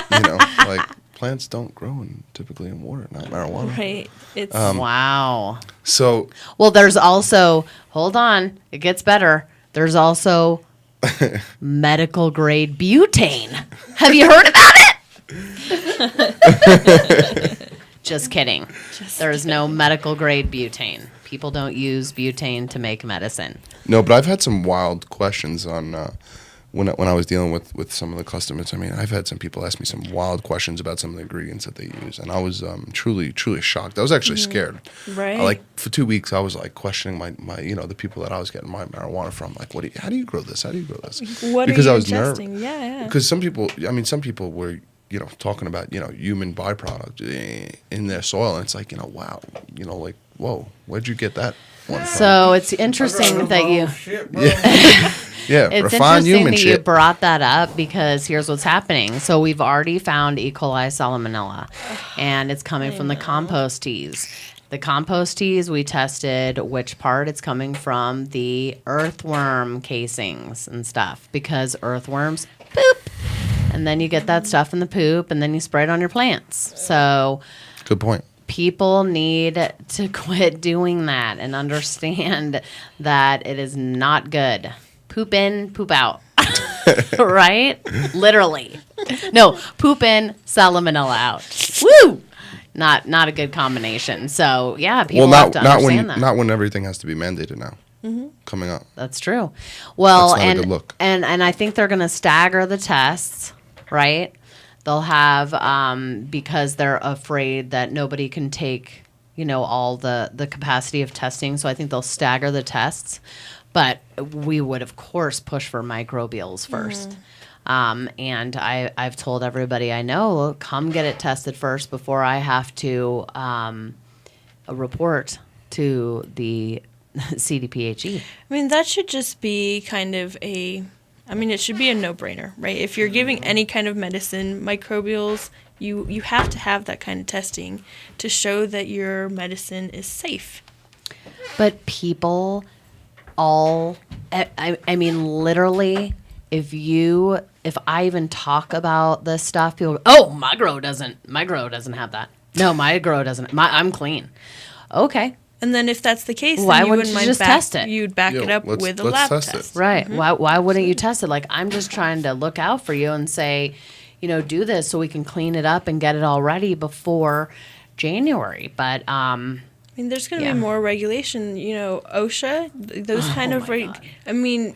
Like plants don't grow typically in water, not marijuana. right. It's Wow. So Well, there's also, hold on, it gets better. There's also medical grade butane. Have you heard about it? Just kidding. There's no medical grade butane. People don't use butane to make medicine. no, but I've had some wild questions on when I was dealing with some of the customers. I mean, I've had some people ask me some wild questions about some of the ingredients that they use, and I was truly shocked. I was actually scared. right. For 2 weeks, I was like questioning my the people that I was getting my marijuana from. Like, how do you grow this? How do you grow this? What Because are I you was nervous. ingesting? Yeah. Because some people were talking about human byproduct in their soil, and it's like wow, like whoa, where'd you get that one from? So it's interesting that you. Yeah, It's refined interesting human that you shit. brought that up because here's what's happening. So we've already found E. coli salmonella, and it's coming from the compost teas. The compost teas, we tested which part it's coming from, the earthworm casings and stuff, because earthworms poop. And then you get that stuff in the poop, and then you spray it on your plants. So Good point. people need to quit doing that and understand that it is not good. Poop in, poop out. Right? Literally. No, poop in, salmonella out. Woo! Not a good combination. So, yeah, people have to understand that. Not when everything has to be mandated now. Coming up. That's true. Well, That's not a good look. and I think they're going to stagger the tests, right? They'll have because they're afraid that nobody can take, all the capacity of testing. So I think they'll stagger the tests. But we would, of course, push for microbials first. And I've told everybody I know, come get it tested first before I have to report to the CDPHE. I mean, that should just be kind of it should be a no-brainer, right? If you're giving any kind of medicine, microbials, you have to have that kind of testing to show that your medicine is safe. But people I mean, literally, if I even talk about this stuff, people go, oh, my grow doesn't have that. No, my grow doesn't. I'm clean. Okay. And then if that's the case, Why then you wouldn't wouldn't you mind just test it? You'd back it up with a let's lab test it. test. Right. Why wouldn't you test it? Like, I'm just trying to look out for you and say, do this so we can clean it up and get it all ready before January. But, I mean, there's going to Yeah. be more regulation. OSHA, those kind of God. I mean,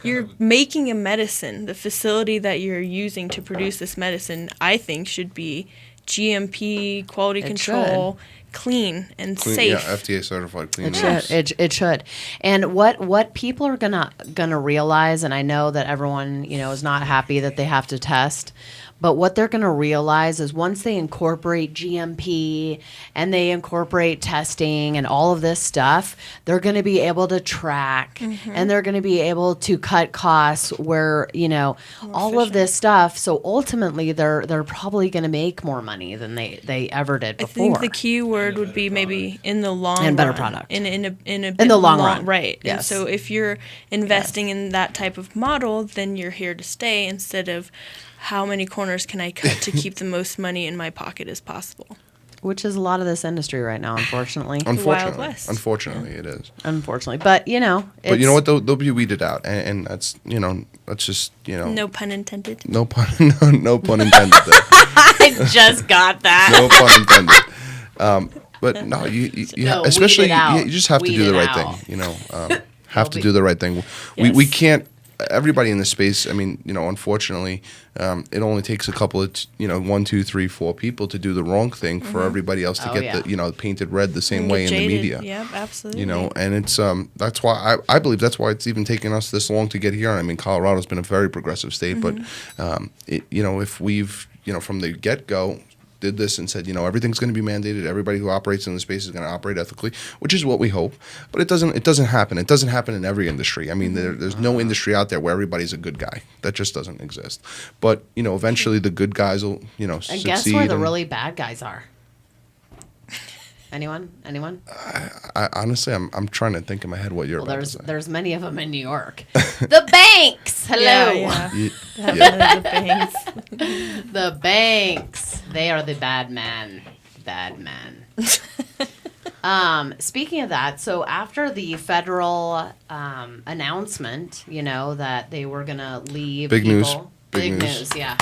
you're making a medicine. The facility that you're using to produce this medicine, I think, should be GMP, quality control, clean and safe. Yeah, FDA certified clean. It should. And what people are gonna realize, and I know that everyone is not happy that they have to test, but what they're gonna realize is once they incorporate GMP and they incorporate testing and all of this stuff, they're gonna be able to track and they're gonna be able to cut costs where all of this stuff. So ultimately, they're probably gonna make more money than they ever did I before. think the key word would be maybe in the long And better run. product. In a In the long run. right? Yes. And so if you're investing in that type of model, then you're here to stay instead of how many corners can I cut to keep the most money in my pocket as possible. Which is a lot of this industry right now, unfortunately. Unfortunately, West. unfortunately, it is. Unfortunately, but But you know it's- what? They'll be weeded out, and that's that's just No pun intended. no pun no pun intended there. I just got that. No pun intended. But no, you No, especially weed it out. you just have to Weed do the it right out. thing. Have to do the right thing. We Yes. can't. Everybody in the space. I mean, unfortunately, it only takes a couple of 1, 2, 3, 4 people to do the wrong thing for everybody else to Oh, get yeah. the painted red the same And way get in the jaded. media. Yep, absolutely. And it's that's why I believe that's why it's even taken us this long to get here. I mean, Colorado's been a very progressive state, but if we've from the get go did this and said, everything's going to be mandated. Everybody who operates in the space is going to operate ethically, which is what we hope. But it doesn't happen. It doesn't happen in every industry. I mean, there's no industry out there where everybody's a good guy. That just doesn't exist. But, eventually the good guys will, And succeed. guess where the really bad guys are? Anyone? I honestly, I'm trying to think in my head what you're about to say. There's many of them in New York. The banks. Hello. Yeah. Yeah. The banks. The banks. They are the bad men. Bad men. Speaking of that, so after the federal announcement, that they were gonna leave Big news. Big news. Yeah.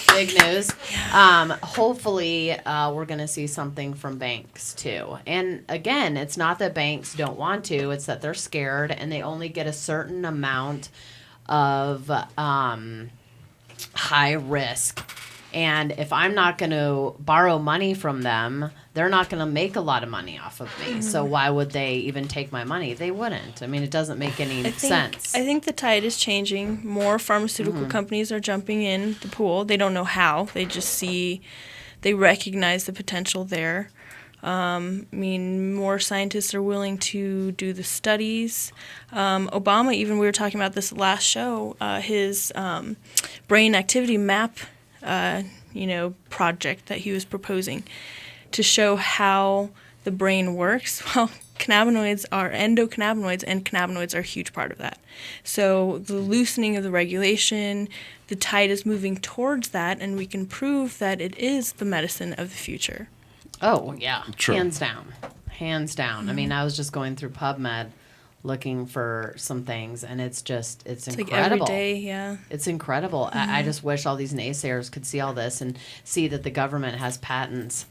Big news. Hopefully, we're going to see something from banks too. And again, it's not that banks don't want to; it's that they're scared and they only get a certain amount of high risk. And if I'm not going to borrow money from them, they're not going to make a lot of money off of me. So why would they even take my money? They wouldn't. I mean, it doesn't make any sense. I think the tide is changing. More pharmaceutical companies are jumping in the pool. They don't know how. They just they recognize the potential there. More scientists are willing to do the studies. Obama, even we were talking about this last show, his brain activity map project that he was proposing to show how the brain works. Well, endocannabinoids and cannabinoids are a huge part of that. So the loosening of the regulation, the tide is moving towards that, and we can prove that it is the medicine of the future. Oh, yeah. True. Hands down. I mean, I was just going through PubMed looking for some things, and it's incredible. Like every day, yeah. It's incredible. I just wish all these naysayers could see all this and see that the government has patents.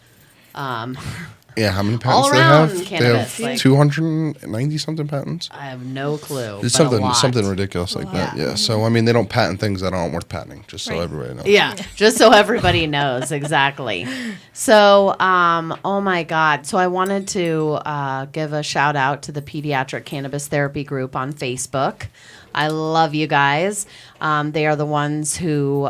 Yeah, how many patents all do they around have? cannabis, They have like- 290 something patents. I have no clue. It's but a lot. something ridiculous like that. Yeah. So they don't patent things that aren't worth patenting. Just so everybody knows. Yeah, just so everybody knows exactly. So, oh my God! So I wanted to give a shout out to the Pediatric Cannabis Therapy Group on Facebook. I love you guys. They are the ones who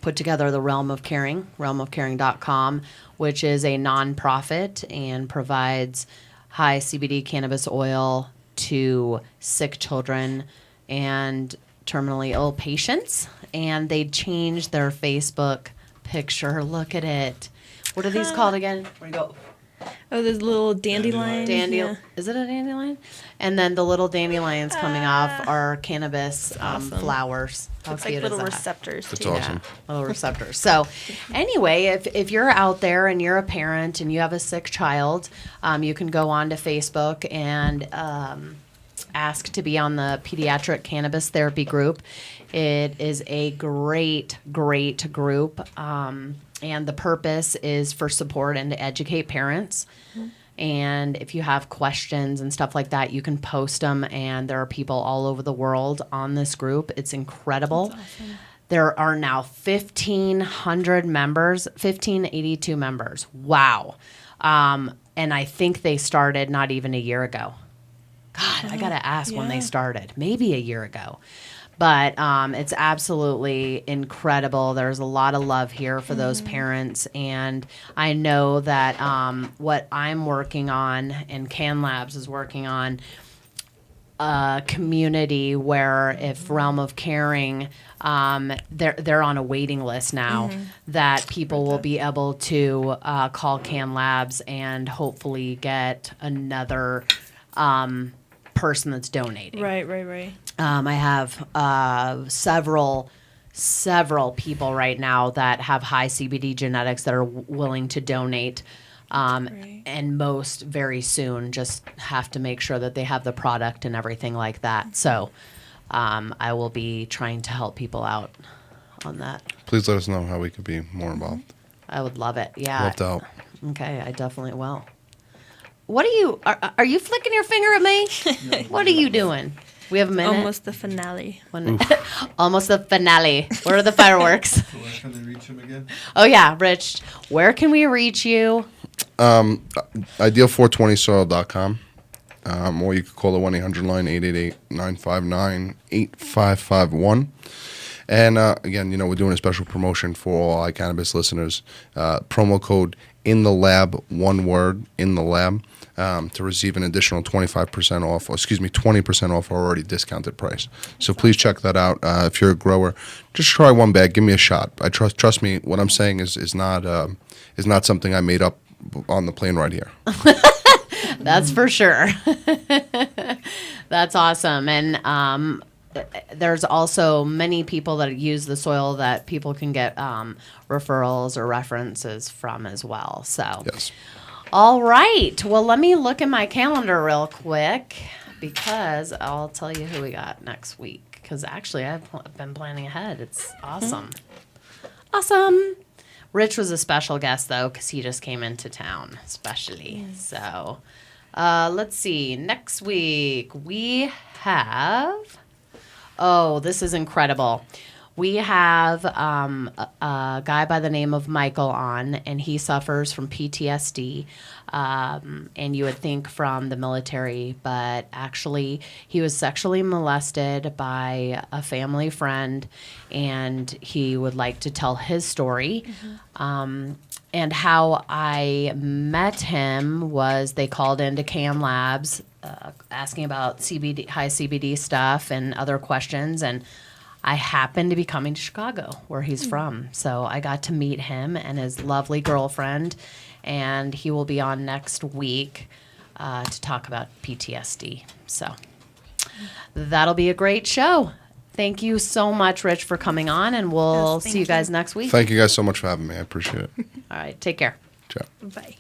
put together the Realm of Caring, realmofcaring.com, which is a nonprofit and provides high CBD cannabis oil to sick children and terminally ill patients. And they changed their Facebook picture. Look at it. What are these called again? Where do you go? Oh, there's little dandelions. Yeah. Is it a dandelion? And then the little dandelions coming off are cannabis flowers. How It's cute like little is that? receptors. That's too. awesome. Little receptors. So anyway, if you're out there and you're a parent and you have a sick child, you can go on to Facebook and ask to be on the Pediatric Cannabis Therapy Group. It is a great group. And the purpose is for support and to educate parents. And if you have questions and stuff like that, you can post them. And there are people all over the world on this group. It's incredible. That's awesome. There are now 1,500 members, 1,582 members. Wow. And I think they started not even a year ago. God, I got to ask when they started. Maybe a year ago. But it's absolutely incredible. There's a lot of love here for those parents. And I know that what I'm working on and Can Labs is working on a community where if Realm of Caring, they're on a waiting list now that people will be able to call Can Labs and hopefully get another person that's donating. Right. I have several people right now that have high CBD genetics that are willing to donate. And most very soon just have to make sure that they have the product and everything like that. So I will be trying to help people out on that. Please let us know how we could be more involved. I would love it. Yeah. Love to help. Okay, I definitely will. What are you flicking your finger at me? What are you doing? We have a minute. Almost the finale. Almost the finale. Where are the fireworks? Where can they reach him again? Oh yeah, Rich. Where can we reach you? Ideal420soil.com. Or you could call the 1-800 line 888-959-8551. And again, we're doing a special promotion for all iCannabis listeners. Promo code in the lab, one word, in the lab, to receive an additional 25% off, 20% off our already discounted price. So please check that out. If you're a grower, just try one bag. Give me a shot. I trust me. What I'm saying is not something I made up on the plane ride here. That's for sure. That's awesome. And there's also many people that use the soil that people can get referrals or references from as well. So, Yes. All right. Well, let me look at my calendar real quick because I'll tell you who we got next week. Because actually, I've been planning ahead. It's awesome. Awesome. Rich was a special guest, though, because he just came into town, especially. So, let's see. Next week, we have... Oh, this is incredible. We have a guy by the name of Michael on, and he suffers from PTSD. And you would think from the military, but actually he was sexually molested by a family friend, and he would like to tell his story. And how I met him was they called into Cam Labs asking about CBD, high CBD stuff and other questions, and I happened to be coming to Chicago, where he's from. So I got to meet him and his lovely girlfriend, and he will be on next week to talk about PTSD. So that'll be a great show. Thank you so much, Rich, for coming on, and we'll see you guys next week. Thank you guys so much for having me. I appreciate it. All right, take care. Ciao. Bye.